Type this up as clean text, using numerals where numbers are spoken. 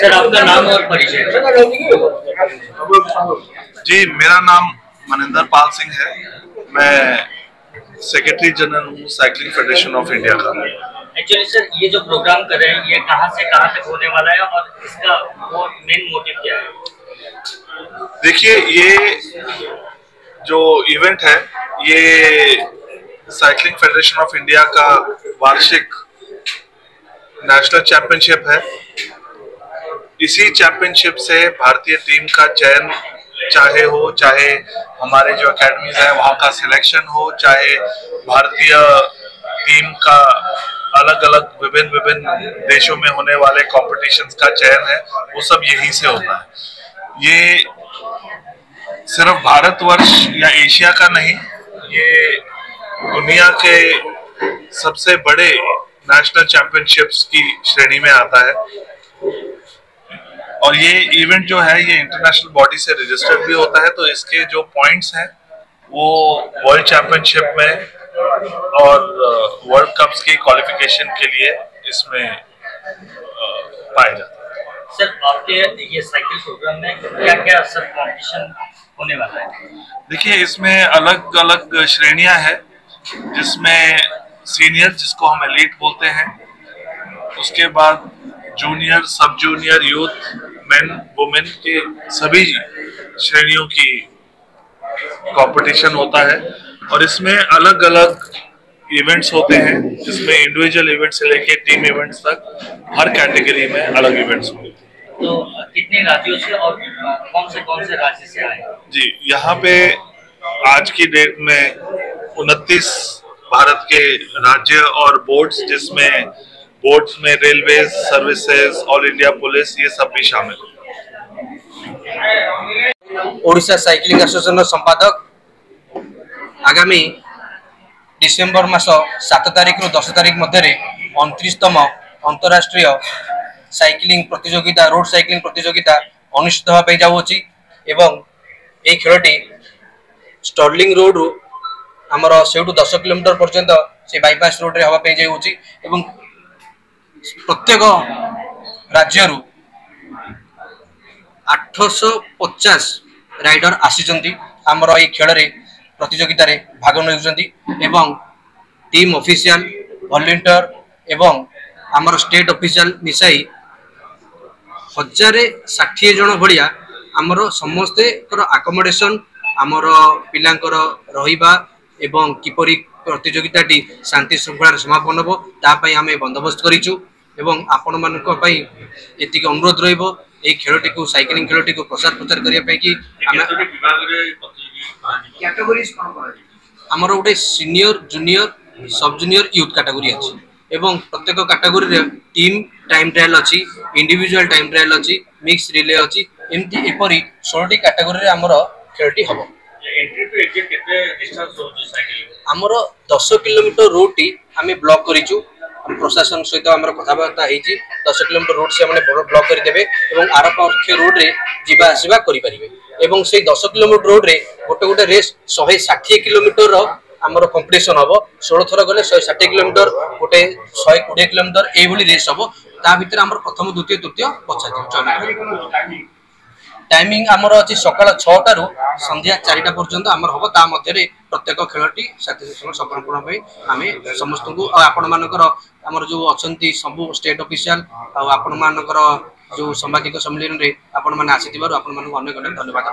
Sir आपका नाम और परिचय। जी, मेरा नाम मनिंदर पाल सिंह है। मैं सेक्रेटरी जनरल हूँ साइकिलिंग फेडरेशन ऑफ इंडिया का। एक्चुअली सर ये जो प्रोग्राम कर रहे हैं ये कहाँ से कहाँ तक होने वाला है और इसका वो मेन मोटिव क्या है? देखिए, ये जो इवेंट है ये साइकिलिंग फेडरेशन ऑफ इंडिया का वार्षिक नेशनल चैंपियनशिप है। इसी चैंपियनशिप से भारतीय टीम का चयन चाहे हमारे जो अकेडमीज है वहाँ का सिलेक्शन हो, चाहे भारतीय टीम का अलग अलग विभिन्न देशों में होने वाले कॉम्पिटिशन्स का चयन है, वो सब यहीं से होता है। ये सिर्फ भारतवर्ष या एशिया का नहीं, ये दुनिया के सबसे बड़े नेशनल चैंपियनशिप्स की श्रेणी में आता है। और ये इवेंट जो है ये इंटरनेशनल बॉडी से रजिस्टर्ड भी होता है, तो इसके जो पॉइंट्स हैं वो वर्ल्ड चैंपियनशिप में और वर्ल्ड कप्स की क्वालिफिकेशन के लिए इसमें पाए जाते हैं। सर आपके ये साइकिल प्रोग्राम में क्या क्या सर कॉम्पिटिशन होने वाला है? देखिए, इसमें अलग अलग श्रेणियां हैं, जिसमें सीनियर जिसको हम एलीट बोलते हैं, उसके बाद जूनियर, सब जूनियर, यूथ, मेन, वुमेन के सभी श्रेणियों की कंपटीशन होता है। और इसमें अलग अलग इवेंट्स होते हैं, जिसमें इंडिविजुअल इवेंट से लेके टीम इवेंट्स तक हर कैटेगरी में अलग इवेंट्स होते हैं। तो कितने राज्यों से और कौन से राज्य से आए? जी, यहाँ पे आज की डेट में 29 भारत के राज्य और बोर्ड्स, जिसमें बोर्ड्स में railway services, all India police, ये सब भी शामिल है। ओडिशा साइकिलिंग एसोसिएशन संपादक आगामी डिसेम्बर मास 7 तारिख रु 10 तारिख मध्य 29तम अंतरराष्ट्रीय साइकिलिंग प्रतियोगिता, रोड साइकिलिंग प्रतियोगिता अनुष्ठित होगा जाऊँगी। एवं ये खेलटी स्टर्लिंग रोड रु आमर से 10 किलोमीटर पर्यंत से बाईपास रोड रे हवा जाऊँगी। एवं प्रत्येक राज्य 850 राइडर आसी आमर ये खेल प्रतियोगिता रे भाग एवं टीम ऑफिशियल, वॉलंटियर एवं आमर स्टेट ऑफिशियल मिसाई 1060 जन भाया आमर समस्ते आकोमोडेशन, आमर पिलांकर रहिबा एवं किपरि प्रतियोगिताटी शांति श्रृंखला समापन हो तापाई आम बंदोबस्त करिचु। एवं आपण मानक पई एतिक अनुरोध रहिबो ए खेलटी को, साइकिलिंग खेलटी को प्रचार करिया पई कि आमर गोटे सीनियर, जूनियर, सब जूनियर, यूथ कैटेगरी अछि। एवं प्रत्येक कैटेगरी रे टीम टाइम ट्रायल अछि, इंडिविजुअल टाइम ट्रायल अछि, मिक्स रिले अछि। एमती एपरी 16टी कैटेगरी रे हमर खेलटी हबो। एंट्री टू एग्जिट केते डिस्टेंस होची साइकिल? हमर 10 किलोमीटर रोड टी आमे ब्लॉक करिचु। प्रशासन सहित हमर कथाबार्ता हेची 10 किलोमीटर रोड से हमने ब्लॉक कर देबे एवं आर पार्श्व रोड रे जीवा आसीबा करि परिबे। एवं से 10 किलोमीटर रोड रे गोटे रेस 160 किलोमीटर रो आमर कंपटीशन हम 16 थर गले 160 किलोमीटर, गोटे 120 किलोमीटर ये रेस हम। ता भीतर आमर प्रथम, द्वितीय, तृतीय, पछाती टाइमिंग आमर अच्छी सकाल 6टा रु संध्या 4टा पर्यंत आमर हम। ता मध्य प्रत्येक खेलटी साथी संपूर्ण आम समस्त को आपण मानकर आमर जो अच्छी सबू स्टेट ऑफिशियल आपण मानकर जो सांबादिक सम्मेलन रे आपण माने आसीथिबारु आपण मानक अनेक अनेक धन्यवाद।